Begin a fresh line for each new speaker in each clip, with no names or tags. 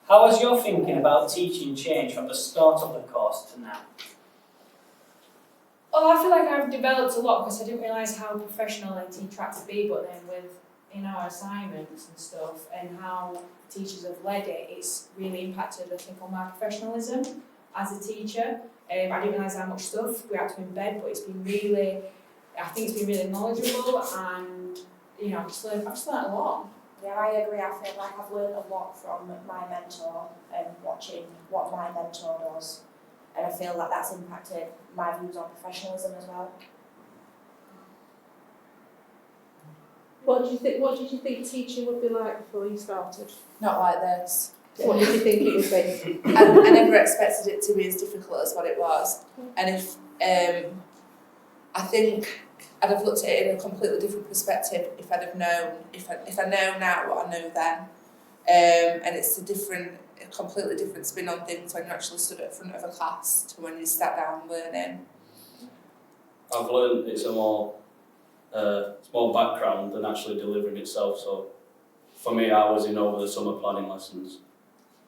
How has your thinking about teaching changed from the start of the course to now?
Well, I feel like I've developed a lot because I didn't realise how professional a teacher had to be, but then with our assignments and stuff and how teachers have led it, it's really impacted, I think, on my professionalism as a teacher. I didn't realise how much stuff we had to embed, but it's been really, I think it's been really knowledgeable, and I've just learned a lot.
Yeah, I agree. I feel like I've learned a lot from my mentor and watching what my mentor does, and I feel like that's impacted my views on professionalism as well.
What did you think teaching would be like before you started?
Not like this.
What did you think it would be?
I never expected it to be as difficult as what it was. And if I think I'd have looked at it in a completely different perspective if I'd have known, if I know now what I know then. And it's a completely different spin on things when you actually stood at front of a class to when you sat down learning.
I've learned it's more background than actually delivering itself. So for me, I was in over the summer planning lessons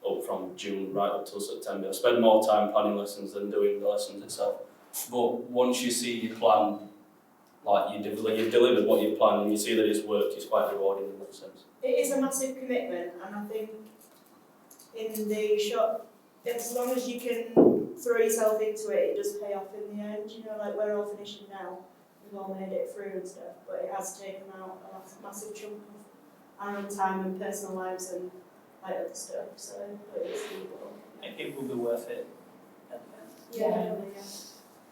up from June right up till September. I spend more time planning lessons than doing the lessons itself. But once you see your plan, like you've delivered what you planned and you see that it's worked, it's quite rewarding in that sense.
It is a massive commitment, and I think in the short, as long as you can throw yourself into it, it does pay off in the end. Like we're all finishing now, we've all made it through and stuff, but it has taken out a massive chunk of our own time and personal lives and like other stuff. So it is doable.
It will be worth it at the end.
Yeah, definitely, yeah.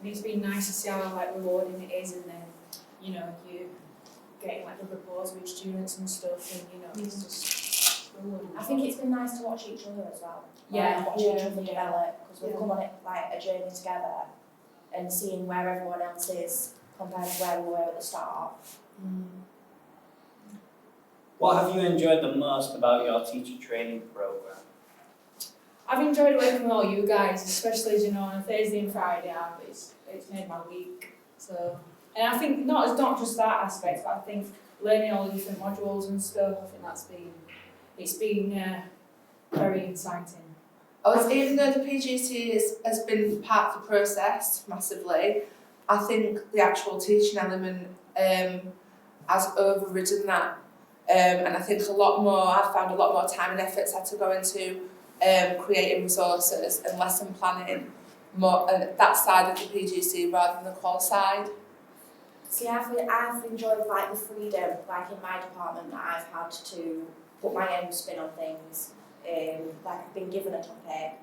And it's been nice to see how rewarding it is, and then you getting the reports with students and stuff, and it's just rewarding.
I think it's been nice to watch each other as well.
Yeah.
Watch each other develop, because we've come on it like a journey together, and seeing where everyone else is compared to where we were at the start.
What have you enjoyed the most about your teacher training programme?
I've enjoyed working with all you guys, especially on a Thursday and Friday. It's made my week. So, and I think not just that aspect, but I think learning all the different modules and stuff. I think it's been very exciting.
Even though the PGCE has been part of the process massively, I think the actual teaching element has overridden that. And I think I've found a lot more time and efforts had to go into creating resources and lesson planning, more that side of the PGCE rather than the qual side.
See, I've enjoyed the freedom, in my department, that I've had to put my own spin on things. I've been given a topic,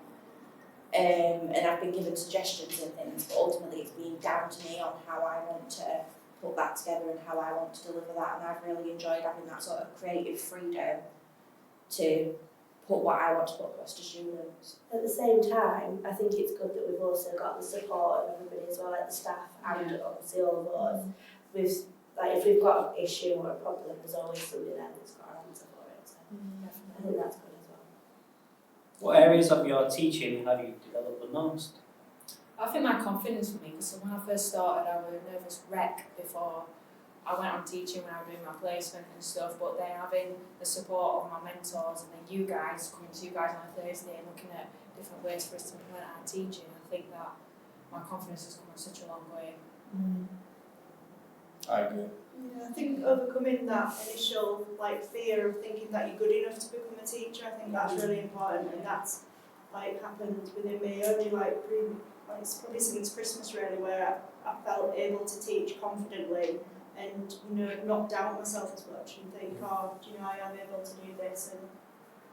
and I've been given suggestions and things, but ultimately it's been down to me on how I want to put that together and how I want to deliver that, and I've really enjoyed having that sort of creative freedom to put what I want to put across to students.
At the same time, I think it's good that we've also got the support of everybody as well, the staff and obviously all of us. If we've got an issue or a problem, there's always somebody there that's got an answer for it. So I think that's good as well.
What areas of your teaching have you developed the most?
I think my confidence for me, because when I first started, I was a nervous wreck before I went on teaching when I was doing my placement and stuff, but then having the support of my mentors and then you guys, coming to you guys on a Thursday and looking at different ways for us to implement our teaching, I think that my confidence has come a such a long way.
I agree.
Yeah, I think overcoming that initial fear of thinking that you're good enough to become a teacher, I think that's really important, and that's happened within me only it's probably since Christmas really, where I felt able to teach confidently and not doubt myself as much and think, I am able to do this, and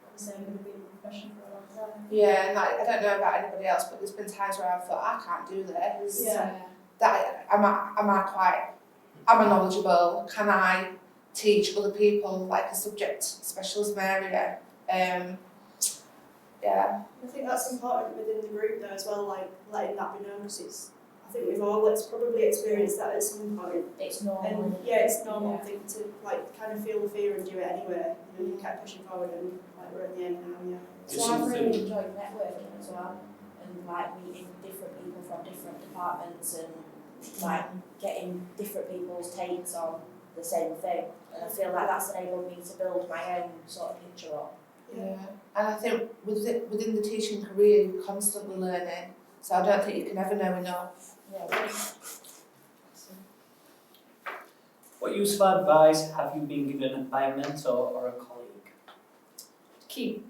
obviously I'm going to be in the profession for a long time.
Yeah, and I don't know about anybody else, but there's been times where I've thought, I can't do this.
Yeah.
Am I knowledgeable? Can I teach other people a subject specialism area? Yeah.
I think that's important within the group though as well, letting that be known, because I think we've all probably experienced that at some point.
It's normal.
And it's a normal thing to kind of feel the fear and do it anyway. You kept pushing forward and we're at the end now,
So I've really enjoyed networking as well, and meeting different people from different departments and getting different people's takes on the same thing. And I feel like that's enabled me to build my own sort of picture up.
Yeah, and I think within the teaching career, you're constantly learning, so I don't think you can ever know enough.
Yeah.
What use of advice have you been given by a mentor or a colleague?
Keep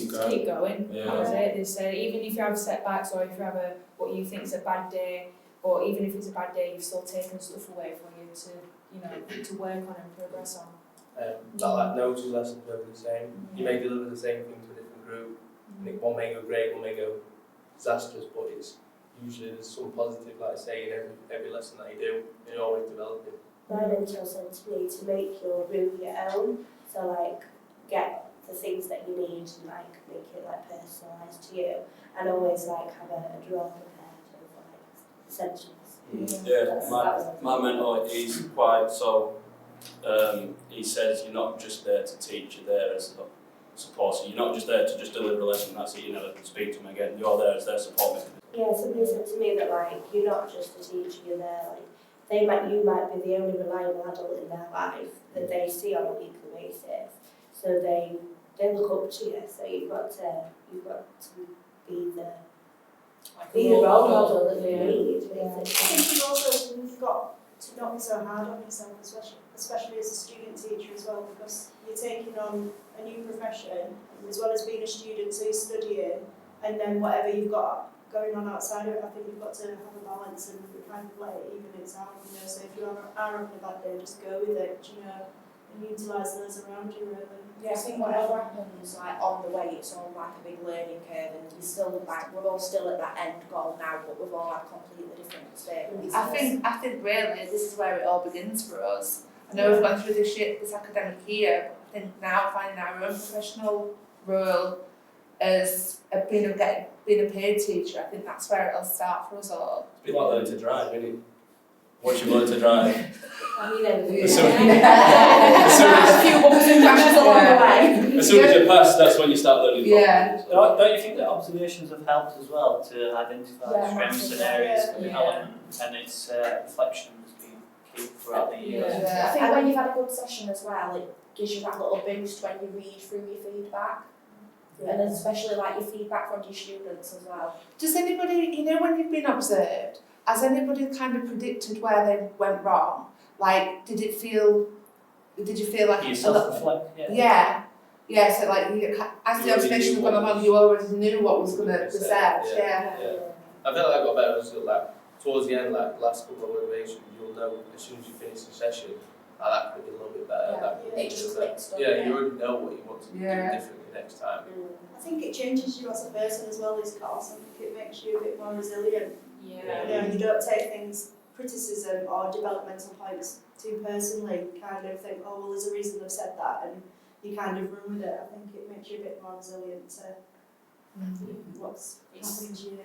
going.
going.
Yeah.
That was it. They say even if you have setbacks or if you have what you think is a bad day, or even if it's a bad day, you've still taken stuff away for you to to work on and progress on.
Like no two lessons are the same. You may deliver the same thing to a different group, and one may go great, one may go disastrous, but it's usually there's some positive, like I say, in every lesson that you do, and you're always developing.
My mentor said to me to make your room your own, so like get the things that you need and like make it like personalised to you, and always like have a drawer prepared of like essentials.
Yeah, my mentor, he's quite so, he says you're not just there to teach, you're there as a support, so you're not just there to just deliver a lesson, that's it, you never speak to them again, you're there as their support mechanism.
Yeah, somebody said to me that like you're not just a teacher, you're there like you might be the only reliable adult in their life that they see on a weekly basis. So they look up to you. So you've got to be the role model that they need.
Yeah.
I think you've got to not be so hard on yourself, especially as a student teacher as well, because you're taking on a new profession as well as being a student, so you're studying, and then whatever you've got going on outside of it, I think you've got to have a balance and kind of let it even it out, so if you are having a bad day, just go with it, and utilise those around you really.
Yeah, I think whatever happens like on the way, it's all like a big learning curve, and you're still like we're all still at that end goal now, but we've all had completely different experiences.
I think really this is where it all begins for us. I know we've gone through this academic year, but I think now finding our own professional role as being a paid teacher, I think that's where it'll start for us all.
It's a bit like learning to drive, isn't it? Once you learn to drive,
I mean,
as soon as
A few bumps and crashes along the way.
as soon as you pass, that's when you start learning.
Yeah.
properly,
Don't you think that observations have helped as well to identify strengths and areas for development, and its reflection has been key throughout the year?
Yeah.
I think when you've had a good session as well, it gives you that little boost when you read through your feedback. And especially like your feedback from your students as well.
Does anybody, when you've been observed, has anybody kind of predicted where they went wrong? Like, did you feel like
You self-reflect,
Yeah, so like as the observation was going along, you already knew what was going to be said. Yeah.
I feel like I got better as like towards the end, like last couple of motivations, you'll know as soon as you finish the session, that could be a little bit better.
It just clicks, doesn't
Yeah,
it?
you already know what you want to do differently next time.
I think it changes you as a person as well, these course. I think it makes you a bit more resilient.
Yeah.
You don't take things, criticism or developmental points too personally, kind of think, oh well there's a reason they've said that, and you kind of run with it. I think it makes you a bit more resilient to what's happening to you.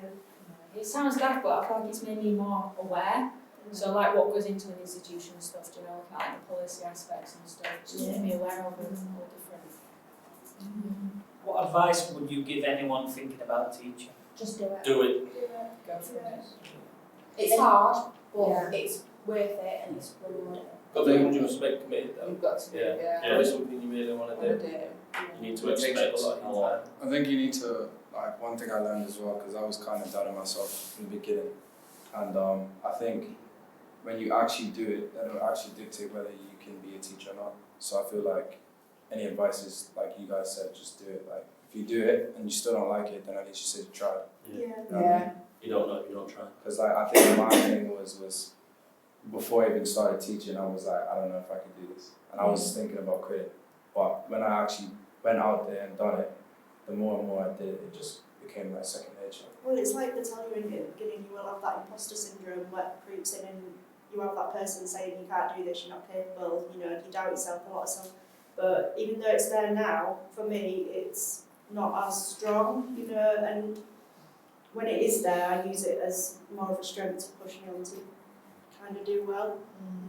It sounds daft, but I feel like it's made me more aware. So like what goes into an institution and stuff, like the policy aspects and stuff, just made me aware of it all different.
What advice would you give anyone thinking about teaching?
Just do it.
Do it.
Go for it.
It's hard, but
Yeah.
it's worth it and it's rewarding.
Got to be 100% committed though.
You've got to do it.
Yeah.
It's something you really want to do.
You need to
It takes
expect
up a lot of
a
your
lot.
time.
I think you need to, like, one thing I learned as well, because I was kind of doubting myself in the beginning, and I think when you actually do it, that'll actually dictate whether you can be a teacher or not. So I feel like any advice is, like you guys said, just do it. Like, if you do it and you still don't like it, then at least you said you tried.
Yeah.
You don't know if you don't try.
Because like, I think my thing was before I even started teaching, I was like, I don't know if I could do this. And I was thinking about quitting. But when I actually went out there and done it, the more and more I did it, it just became like second nature.
Well, it's like they tell you in the beginning, you will have that imposter syndrome where it creeps in and you have that person saying you can't do this, you're not capable, you doubt yourself a lot of stuff. But even though it's there now, for me, it's not as strong, and when it is there, I use it as more of a strength to push me on to kind of do well,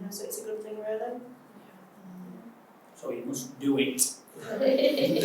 so it's a good thing really.
So you must do it.